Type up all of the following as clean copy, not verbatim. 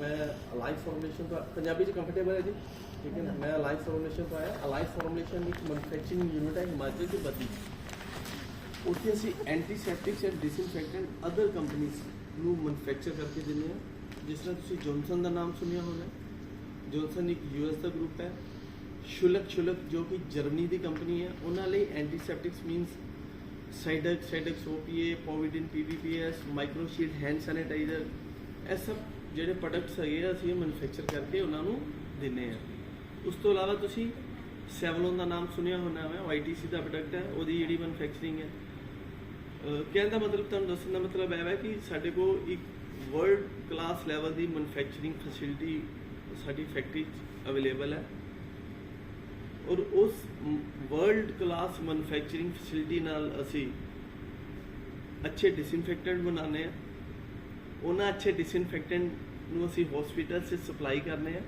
मैं alive formulation तो पंजाबी च कंफर्टेबल है जी, ठीक है ना। मैं अलाइव फॉर्मुलेशन तो आया। अलाइव फॉर्मुलेशन एक मैनुफैक्चरिंग यूनिट है हिमाचल की बद्दी। ਉੱਥੇ ਅਸੀਂ ਐਂਟੀਸੈਪਟਿਕਸ ਐਂਡ ਡਿਸਇਨਫੈਕਟੈਂਟ ਅਦਰ ਕੰਪਨੀਜ਼ ਨੂੰ ਮੈਨੂਫੈਕਚਰ ਕਰਕੇ ਦਿੰਦੇ ਹਾਂ। ਜਿਸ ਤਰ੍ਹਾਂ ਤੁਸੀਂ ਜੌਨਸਨ ਦਾ ਨਾਮ ਸੁਣਿਆ ਹੋਣਾ। ਜੌਨਸਨ ਇੱਕ US ਦਾ ਗਰੁੱਪ ਹੈ। ਸ਼ੁਲਕ ਜੋ ਕਿ ਜਰਮਨੀ ਦੀ ਕੰਪਨੀ ਹੈ, ਉਹਨਾਂ ਲਈ antiseptics means Cidex OPA, povidone PPPS, ਮਾਈਕਰੋਸ਼ੀਟ, ਹੈਂਡ ਸੈਨੀਟਾਈਜ਼ਰ, ਇਹ ਸਭ ਜਿਹੜੇ ਪ੍ਰੋਡਕਟਸ ਹੈਗੇ ਆ ਅਸੀਂ ਮੈਨੂਫੈਕਚਰ ਕਰਕੇ ਉਹਨਾਂ ਨੂੰ ਦਿੰਦੇ ਹਾਂ। ਉਸ ਤੋਂ ਇਲਾਵਾ ਤੁਸੀਂ ਸੈਵਲੋਨ ਦਾ ਨਾਮ ਸੁਣਿਆ ਹੋਣਾ ਹੈ, YTC ਦਾ ਪ੍ਰੋਡਕਟ ਹੈ, ਉਹਦੀ ਜਿਹੜੀ ਮੈਨੂਫੈਕਚਰਿੰਗ ਹੈ। ਕਹਿਣ ਦਾ ਮਤਲਬ ਤੁਹਾਨੂੰ ਦੱਸਣ ਦਾ ਮਤਲਬ ਇਹ ਹੈ ਕਿ ਸਾਡੇ ਕੋਲ ਇੱਕ ਵਰਲਡ ਕਲਾਸ ਲੈਵਲ ਦੀ ਮੈਨੂਫੈਕਚਰਿੰਗ ਫੈਸਿਲਿਟੀ ਸਾਡੀ ਫੈਕਟਰੀ 'ਚ ਅਵੇਲੇਬਲ ਹੈ। ਔਰ ਉਸ ਵਰਲਡ ਕਲਾਸ ਮੈਨੂਫੈਕਚਰਿੰਗ ਫੈਸਿਲਿਟੀ ਨਾਲ ਅਸੀਂ ਅੱਛੇ ਡਿਸਇਨਫੈਕਟੈਂਟ ਬਣਾਉਂਦੇ ਹਾਂ। ਉਹਨਾਂ ਅੱਛੇ ਡਿਸਇਨਫੈਕਟੈਂਟ ਨੂੰ ਅਸੀਂ ਹੌਸਪੀਟਲ 'ਚ ਸਪਲਾਈ ਕਰਦੇ ਹਾਂ।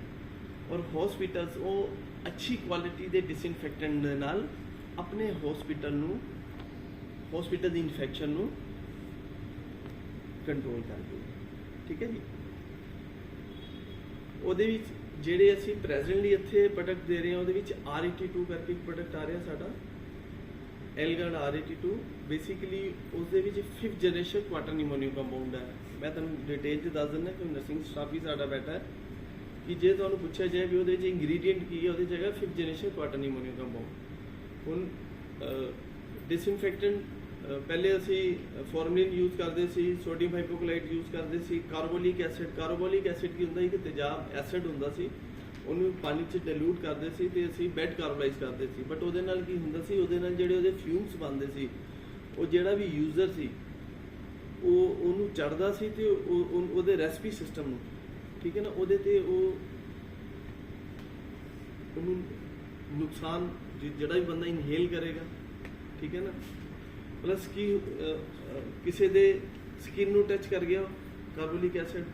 ਔਰ ਹੌਸਪੀਟਲਸ ਉਹ ਅੱਛੀ ਕੁਆਲਿਟੀ ਦੇ ਡਿਸਇਨਫੈਕਟੈਂਟ ਦੇ ਨਾਲ ਆਪਣੇ ਹੌਸਪੀਟਲ ਦੀ ਇਨਫੈਕਸ਼ਨ ਨੂੰ ਕੰਟਰੋਲ ਕਰਦੇ। ਠੀਕ ਹੈ ਜੀ। ਉਹਦੇ ਵਿੱਚ ਜਿਹੜੇ ਅਸੀਂ ਪ੍ਰੈਜ਼ੈਂਟਲੀ ਇੱਥੇ ਪ੍ਰੋਡਕਟ ਦੇ ਰਹੇ ਹਾਂ, ਉਹਦੇ ਵਿੱਚ R82 ਕਰਕੇ ਇੱਕ ਪ੍ਰੋਡਕਟ ਆ ਰਿਹਾ ਸਾਡਾ, ਐਲਗਾਰਡ R82। ਬੇਸਿਕਲੀ ਉਸਦੇ ਵਿੱਚ 5th ਜਨਰੇਸ਼ਨ ਕੁਆਟਰ ਨਿਮੋਨੀਅਮ ਕੰਪਾਊਂਡ ਹੈ। ਮੈਂ ਤੁਹਾਨੂੰ ਡਿਟੇਲ 'ਚ ਦੱਸ ਦਿੰਦਾ ਕਿ ਨਰਸਿੰਗ ਸਟਾਫ ਵੀ ਸਾਡਾ ਬੈਠਾ ਹੈ ਕਿ ਜੇ ਤੁਹਾਨੂੰ ਪੁੱਛਿਆ ਜਾਏ ਵੀ ਉਹਦੇ 'ਚ ਇੰਗਰੀਡੀਐਂਟ ਕੀ ਹੈ, ਉਹਦੇ 'ਚ ਹੈਗਾ 5th ਜਨਰੇਸ਼ਨ ਕੁਆਟਰ ਨਿਮੋਨੀਅਮ ਕੰਪਾਊਂਡ। ਹੁਣ ਡਿਸਇਨਫੈਕਟੈਂਟ ਪਹਿਲੇ ਅਸੀਂ ਫਾਰਮਲਿਨ ਯੂਜ਼ ਕਰਦੇ ਸੀ, ਸੋਡੀਅਮ ਹਾਈਪੋਕਲਾਈਟ ਯੂਜ਼ ਕਰਦੇ ਸੀ, ਕਾਰਬੋਲਿਕ ਐਸਿਡ ਕੀ ਹੁੰਦਾ ਸੀ ਕਿ ਤੇਜ਼ਾਬ ਐਸਿਡ ਹੁੰਦਾ ਸੀ, ਉਹਨੂੰ ਪਾਣੀ 'ਚ ਡਿਲੂਟ ਕਰਦੇ ਸੀ ਤੇ ਅਸੀਂ ਬੈਡ ਕਾਰਬੋਲਾਈਜ਼ ਕਰਦੇ ਸੀ। ਬਟ ਉਹਦੇ ਨਾਲ ਕੀ ਹੁੰਦਾ ਸੀ, ਉਹਦੇ ਨਾਲ ਜਿਹੜੇ ਉਹਦੇ ਫਿਊਮਸ ਬਣਦੇ ਸੀ, ਉਹ ਜਿਹੜਾ ਵੀ ਯੂਜ਼ਰ ਸੀ ਉਹਨੂੰ ਚੜ੍ਹਦਾ ਸੀ ਤੇ ਉਹਦੇ ਰੈਸਪੀ ਸਿਸਟਮ ਨੂੰ, ਠੀਕ ਹੈ ਨਾ, ਉਹਦੇ ਤੇ ਉਹਨੂੰ ਨੁਕਸਾਨ ਜਿਹੜਾ ਵੀ ਬੰਦਾ ਇਨਹੇਲ ਕਰੇਗਾ, ਠੀਕ ਹੈ ਨਾ। ਪਲੱਸ ਕੀ ਕਿਸੇ ਦੇ ਸਕਿਨ ਨੂੰ ਟੱਚ ਕਰ ਗਿਆ ਕਾਰਬੋਲਿਕ ਐਸਿਡ,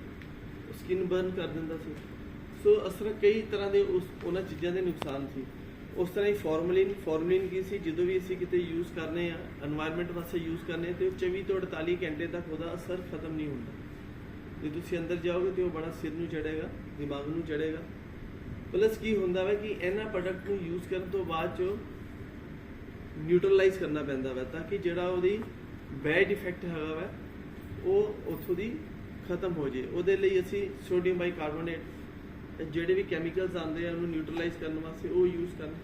ਸਕਿਨ ਬਰਨ ਕਰ ਦਿੰਦਾ ਸੀ। ਸੋ ਇਸ ਤਰ੍ਹਾਂ ਕਈ ਤਰ੍ਹਾਂ ਦੇ ਉਹਨਾਂ ਚੀਜ਼ਾਂ ਦੇ ਨੁਕਸਾਨ ਸੀ। ਉਸ ਤਰ੍ਹਾਂ ਹੀ ਫਾਰਮਲਿਨ ਕੀ ਸੀ, ਜਦੋਂ ਵੀ ਅਸੀਂ ਕਿਤੇ ਯੂਜ਼ ਕਰਨੇ ਆ, এনवायरमेंट ਵਾਸਤੇ ਯੂਜ਼ ਕਰਨੇ ਤੇ 24 ਤੋਂ 48 ਘੰਟੇ ਤੱਕ ਉਹਦਾ ਅਸਰ ਖਤਮ ਨਹੀਂ ਹੁੰਦਾ। ਜੇ ਤੁਸੀਂ ਅੰਦਰ ਜਾਓਗੇ ਤੇ ਉਹ ਬੜਾ ਸਿਰ ਨੂੰ ਚੜ੍ਹੇਗਾ, ਦਿਮਾਗ ਨੂੰ ਚੜ੍ਹੇਗਾ। ਪਲੱਸ ਕੀ ਹੁੰਦਾ ਵਾ ਕਿ ਇਹਨਾਂ ਪ੍ਰੋਡਕਟ ਨੂੰ ਯੂਜ਼ ਕਰਨ ਤੋਂ ਬਾਅਦ 'ਚੋਂ ਨਿਊਟਰਲਾਈਜ਼ ਕਰਨਾ ਪੈਂਦਾ ਵਾ ਤਾਂ ਕਿ ਜਿਹੜਾ ਉਹਦੀ ਬੈਡ ਇਫੈਕਟ ਹੈਗਾ ਵਾ ਉਹ ਉੱਥੋਂ ਦੀ ਖਤਮ ਹੋ ਜੇ। ਉਹਦੇ ਲਈ ਅਸੀਂ ਸੋਡੀਅਮ ਬਾਈਕਾਰਬੋਨੇਟ ਜਿਹੜੇ ਵੀ ਕੈਮੀਕਲਸ ਆਉਂਦੇ ਆ ਉਹਨੂੰ ਨਿਊਟਰਲਾਈਜ਼ ਕਰਨ ਵਾਸਤੇ ਉਹ ਯੂਜ਼ ਕਰਨ।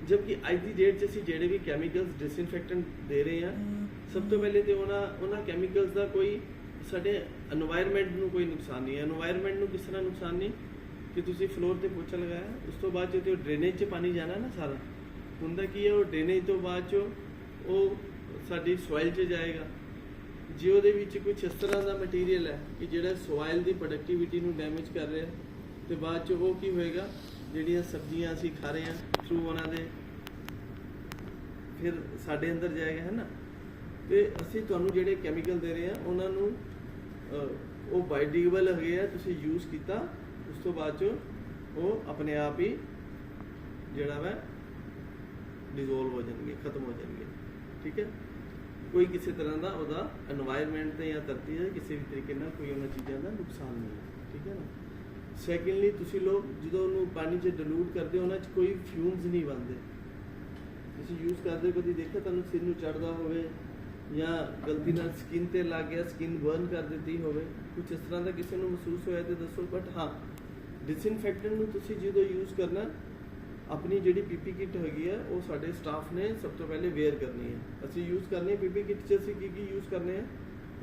ਜਦਕਿ ਅੱਜ ਦੀ ਡੇਟ 'ਚ ਅਸੀਂ ਜਿਹੜੇ ਵੀ ਕੈਮੀਕਲਸ ਡਿਸਇਨਫੈਕਟੈਂਟ ਦੇ ਰਹੇ ਹਾਂ, ਸਭ ਤੋਂ ਪਹਿਲੇ ਤੇ ਉਹਨਾਂ ਕੈਮੀਕਲਸ ਦਾ ਕੋਈ ਸਾਡੇ এনवायरमेंट ਨੂੰ ਕੋਈ ਨੁਕਸਾਨ ਨਹੀਂ ਹੈ। এনवायरमेंट ਨੂੰ ਕਿਸ ਤਰ੍ਹਾਂ ਨੁਕਸਾਨ ਨਹੀਂ ਕਿ ਤੁਸੀਂ ਫਲੋਰ ਤੇ ਪੋਚਾ ਲਗਾਇਆ, ਉਸ ਤੋਂ ਬਾਅਦ ਜਦੋਂ ਡਰੇਨੇਜ 'ਚ ਪਾਣੀ ਜਾਣਾ ਨਾ, ਸਾਰਾ ਹੁੰਦਾ ਕੀ ਹੈ, ਉਹ ਡਰੇਨੇਜ ਤੋਂ ਬਾਅਦ 'ਚੋਂ ਉਹ ਸਾਡੀ ਸੋਇਲ 'ਚ ਜਾਏਗਾ। ਜੇ ਉਹਦੇ ਵਿੱਚ ਕੁਝ ਇਸ ਤਰ੍ਹਾਂ ਦਾ ਮਟੀਰੀਅਲ ਹੈ ਕਿ ਜਿਹੜਾ ਸੋਇਲ ਦੀ ਪ੍ਰੋਡਕਟਿਵਿਟੀ ਨੂੰ ਡੈਮੇਜ ਕਰ ਰਿਹਾ, ਤੇ ਬਾਅਦ 'ਚ ਉਹ ਕੀ ਹੋਏਗਾ, ਜਿਹੜੀਆਂ ਸਬਜ਼ੀਆਂ ਅਸੀਂ ਖਾ ਰਹੇ ਹਾਂ ਥਰੂ ਉਹਨਾਂ ਦੇ ਫਿਰ ਸਾਡੇ ਅੰਦਰ ਜਾਏਗਾ, ਹੈ ਨਾ। ਤੇ ਅਸੀਂ ਤੁਹਾਨੂੰ ਜਿਹੜੇ ਕੈਮੀਕਲ ਦੇ ਰਹੇ ਹਾਂ ਉਹਨਾਂ ਨੂੰ ਉਹ ਬਾਇਓਡੀਗੇਡੇਬਲ ਹੈਗੇ ਆ, ਤੁਸੀਂ ਯੂਜ਼ ਕੀਤਾ ਉਸ ਤੋਂ ਬਾਅਦ 'ਚ ਉਹ ਆਪਣੇ ਆਪ ਹੀ ਜਿਹੜਾ ਵਾ ਡਿਜ਼ੋਲਵ ਹੋ ਜਾਣਗੇ, ਖਤਮ ਹੋ ਜਾਣਗੇ। ਠੀਕ ਹੈ। ਕੋਈ ਕਿਸੇ ਤਰ੍ਹਾਂ ਦਾ ਉਹਦਾ এনवायरमेंट ਤੇ ਜਾਂ ਧਰਤੀ ਦੇ ਕਿਸੇ ਵੀ ਤਰੀਕੇ ਨਾਲ ਕੋਈ ਉਹਨਾਂ ਚੀਜ਼ਾਂ ਦਾ ਨੁਕਸਾਨ ਨਹੀਂ ਹੈ। ਠੀਕ ਹੈ ਨਾ। ਸੈਕਿੰਡਲੀ ਤੁਸੀਂ ਲੋਕ ਜਦੋਂ ਉਹਨੂੰ ਪਾਣੀ 'ਚ ਡਿਲੂਟ ਕਰਦੇ ਹੋ, ਉਹਨਾਂ 'ਚ ਕੋਈ ਫਿਊਮਸ ਨਹੀਂ ਬਣਦੇ। ਤੁਸੀਂ ਯੂਜ਼ ਕਰਦੇ ਕਦੀ ਦੇਖਿਆ ਤੁਹਾਨੂੰ ਸਿਰ ਨੂੰ ਚੜ੍ਹਦਾ ਹੋਵੇ ਜਾਂ ਗਲਤੀ ਨਾਲ ਸਕਿਨ ਤੇ ਲੱਗ ਗਿਆ, ਸਕਿਨ ਬਰਨ ਕਰ ਦਿੱਤੀ ਹੋਵੇ, ਕੁਝ ਇਸ ਤਰ੍ਹਾਂ ਦਾ ਕਿਸੇ ਨੂੰ ਮਹਿਸੂਸ ਹੋਇਆ ਤੇ ਦੱਸੋ। ਬਟ ਹਾਂ, ਡਿਸਇਨਫੈਕਟੈਂਟ ਨੂੰ ਤੁਸੀਂ ਜਦੋਂ ਯੂਜ਼ ਕਰਨਾ, ਆਪਣੀ ਜਿਹੜੀ PP ਕਿੱਟ ਹੈਗੀ ਹੈ ਉਹ ਸਾਡੇ ਸਟਾਫ ਨੇ ਸਭ ਤੋਂ ਪਹਿਲੇ ਵੇਅਰ ਕਰਨੀ ਹੈ। ਅਸੀਂ ਯੂਜ਼ ਕਰਨੀ ਹੈ PP ਕਿੱਟ 'ਚ ਅਸੀਂ ਕੀ ਯੂਜ਼ ਕਰਨੇ ਆ,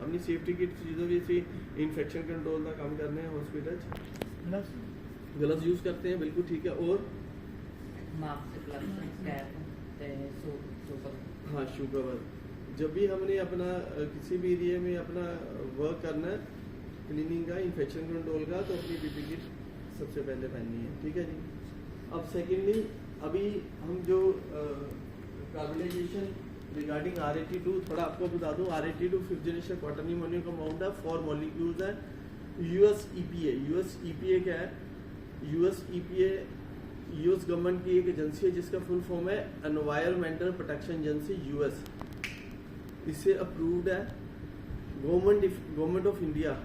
ਆਪਣੀ ਸੇਫਟੀ ਕਿੱਟ 'ਚ ਜਦੋਂ ਵੀ ਅਸੀਂ ਇਨਫੈਕਸ਼ਨ ਕੰट्रोल ਦਾ ਕੰਮ ਕਰਨੇ ਆ हॉस्पिटल 'ਚ ग्लव्स यूज़ करते हैं, बिल्कुल ठीक है। और हाँ, शू कवर। जब भी हमने अपना किसी भी एरिया में अपना वर्क करना है क्लीनिंग का, इन्फेक्शन कंट्रोल का, तो अपनी PP किट सबसे पहले पहननी है। ठीक है जी। अब सेकेंडली अभी हम जो कार्बोनाइजेशन रिगार्डिंग R82 थोड़ा आपको बता दूं। R82 5th generation quarter निमोनियम compound है, 4 मॉलिक्यूल्स है। US EPA क्या है? US EPA US गवर्नमेंट की एक एजेंसी है जिसका फुल फॉर्म है एनवायरमेंटल प्रोटेक्शन एजेंसी US। इससे अप्रूव्ड है गवर्नमेंट ऑफ इंडिया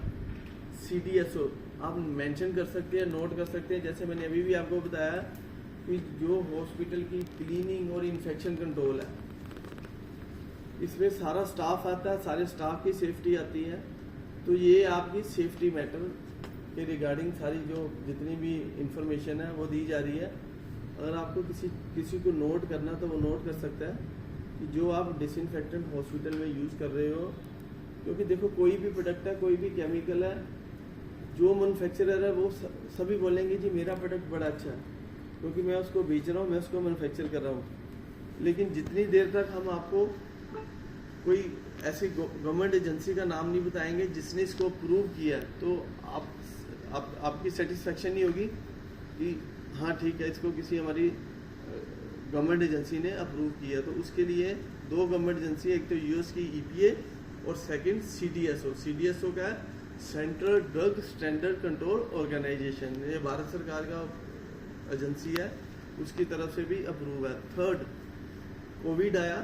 CDSO आप मेंशन कर सकते हैं, नोट कर सकते हैं। जैसे मैंने अभी भी आपको बताया कि जो हॉस्पिटल की क्लीनिंग और इन्फेक्शन कंट्रोल है, इसमें सारा स्टाफ आता है, सारे स्टाफ की सेफ्टी आती है। तो ये आपकी सेफ्टी मैटर के रिगार्डिंग सारी जो जितनी भी इंफॉर्मेशन है वो दी जा रही है। अगर आपको किसी को नोट करना तो वो नोट कर सकता है कि जो आप डिसइंफेक्टेंट हॉस्पिटल में यूज़ कर रहे हो, क्योंकि देखो कोई भी प्रोडक्ट है, कोई भी केमिकल है, जो मैन्युफैक्चरर है वो सभी बोलेंगे जी मेरा प्रोडक्ट बड़ा अच्छा है क्योंकि मैं उसको बेच रहा हूँ, मैं उसको मैन्युफैक्चर कर रहा हूँ। लेकिन जितनी देर तक हम आपको कोई ऐसी गवर्नमेंट एजेंसी का नाम नहीं बताएंगे जिसने इसको अप्रूव किया है, तो आपकी सेटिस्फेक्शन नहीं होगी कि हाँ ठीक है इसको किसी हमारी गवर्नमेंट एजेंसी ने अप्रूव किया। तो उसके लिए दो गवर्नमेंट एजेंसी, एक तो यूएस की EPA और सेकंड CDSO। CDSO का है central drug standard control organisation, ये भारत सरकार का एजेंसी है, उसकी तरफ से भी अप्रूव है। थर्ड, कोविड आया,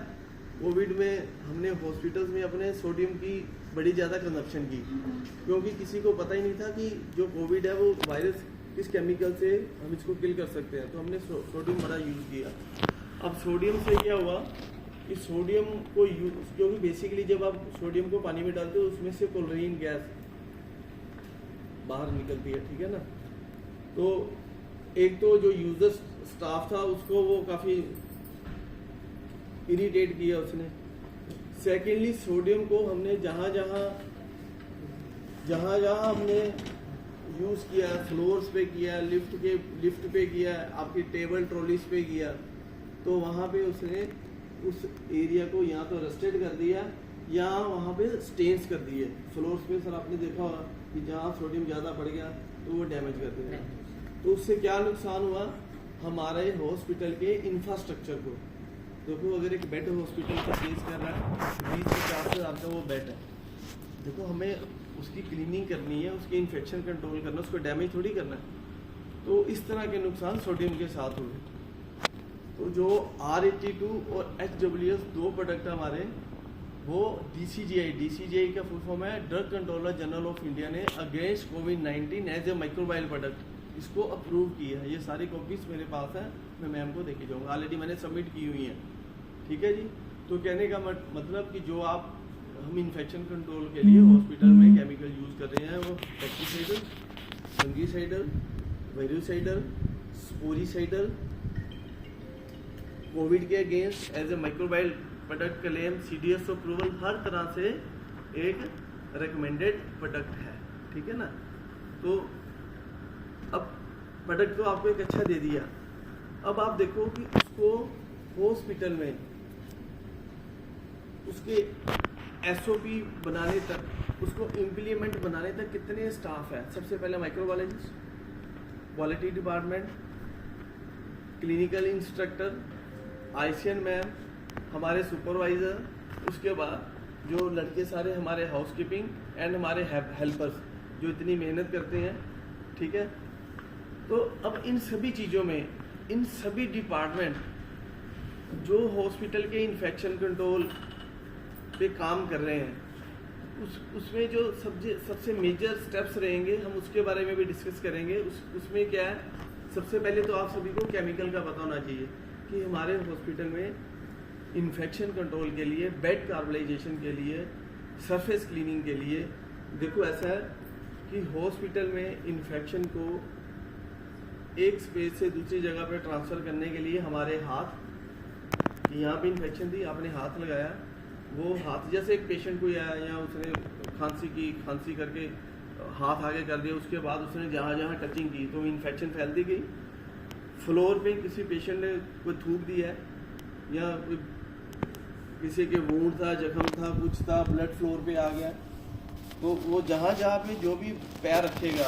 कोविड में हमने हॉस्पिटल्स में अपने सोडियम की बड़ी ज़्यादा कंजप्शन की, क्योंकि किसी को पता ही नहीं था कि जो कोविड है वो वायरस किस केमिकल से हम इसको किल कर सकते हैं। तो हमने सोडियम बड़ा यूज़ किया। अब सोडियम से क्या हुआ कि सोडियम को क्योंकि बेसिकली जब आप सोडियम को पानी में डालते हो उसमें से क्लोरीन गैस बाहर निकलती है, ठीक है ना। तो एक तो जो यूजर स्टाफ था उसको वो काफ़ी इरिटेट किया उसने। सेकेंडली सोडियम को हमने जहाँ जहाँ हमने यूज़ किया, फ्लोर्स पे किया, लिफ्ट पे किया, आपकी टेबल ट्रॉलीज पे किया, तो वहाँ पे उसने उस एरिया को या तो रस्टेड कर दिया या वहाँ पे स्टेन्स कर दिए। फ्लोर्स पे सर आपने देखा होगा कि जहाँ सोडियम ज़्यादा बढ़ गया तो वो डैमेज कर देगा। तो उससे क्या नुकसान हुआ हमारे हॉस्पिटल के इंफ्रास्ट्रक्चर को। देखो अगर एक बेड हॉस्पिटल का केस कर रहा है 20 से 40 हज़ार का वो बेड है, देखो हमें उसकी क्लीनिंग करनी है, उसकी इन्फेक्शन कंट्रोल करना, उसको डैमेज थोड़ी करना है। तो इस तरह के नुकसान सोडियम के साथ हुए। तो जो R82 और HWS दो प्रोडक्ट हमारे, वो DCGI का फुल फॉर्म है drug controller general of India ने अगेंस्ट कोविड-19 एज ए माइक्रोबायल प्रोडक्ट इसको अप्रूव किया है। ये सारी कॉपीज मेरे पास है, मैं मैम को देके जाऊँगा, ऑलरेडी मैंने सबमिट की हुई हैं, ठीक है जी। तो कहने का मतलब कि जो हम इन्फेक्शन कंट्रोल के लिए हॉस्पिटल में केमिकल यूज़ कर रहे हैं वो pesticidal, fungicidal, virucidal, sporicidal, COVID के against as a microbial product claim, CDSO approval, हर तरह से एक रिकमेंडेड प्रोडक्ट है, ठीक है ना। तो अब प्रोडक्ट तो आपको एक अच्छा दे दिया, अब आप देखो कि उसको हॉस्पिटल में उसके SOP बनाने तक, उसको इम्प्लीमेंट बनाने तक कितने स्टाफ है। सबसे पहले microbiologist, quality department, clinical instructor, ICN ma'am, हमारे सुपरवाइज़र, उसके बाद जो लड़के सारे हमारे हाउसकीपिंग एंड हमारे हेल्पर्स जो इतनी मेहनत करते हैं, ठीक है। तो अब इन सभी चीज़ों में इन सभी डिपार्टमेंट जो हॉस्पिटल के इन्फेक्शन कंट्रोल पे काम कर रहे हैं, उसमें जो सबसे मेजर स्टेप्स रहेंगे हम उसके बारे में भी डिस्कस करेंगे। उसमें क्या है, सबसे पहले तो आप सभी को केमिकल का पता होना चाहिए कि हमारे हॉस्पिटल में इन्फेक्शन कंट्रोल के लिए, बेड कार्बलाइजेशन के लिए, सरफेस क्लीनिंग के लिए, देखो ऐसा है कि हॉस्पिटल में इन्फेक्शन को एक स्पेस से दूसरी जगह पर ट्रांसफ़र करने के लिए हमारे हाथ, यहाँ पे इन्फेक्शन थी, आपने हाथ लगाया, वो हाथ जैसे एक पेशेंट को आया या उसने खांसी करके हाथ आगे कर दिया, उसके बाद उसने जहाँ टचिंग की तो इन्फेक्शन फैलती गई। फ्लोर पे किसी पेशेंट ने कोई थूक दिया है या किसी के वूंड था, जख्म था, कुछ था, ब्लड फ्लोर पे आ गया, तो वो जहाँ पे जो भी पैर रखेगा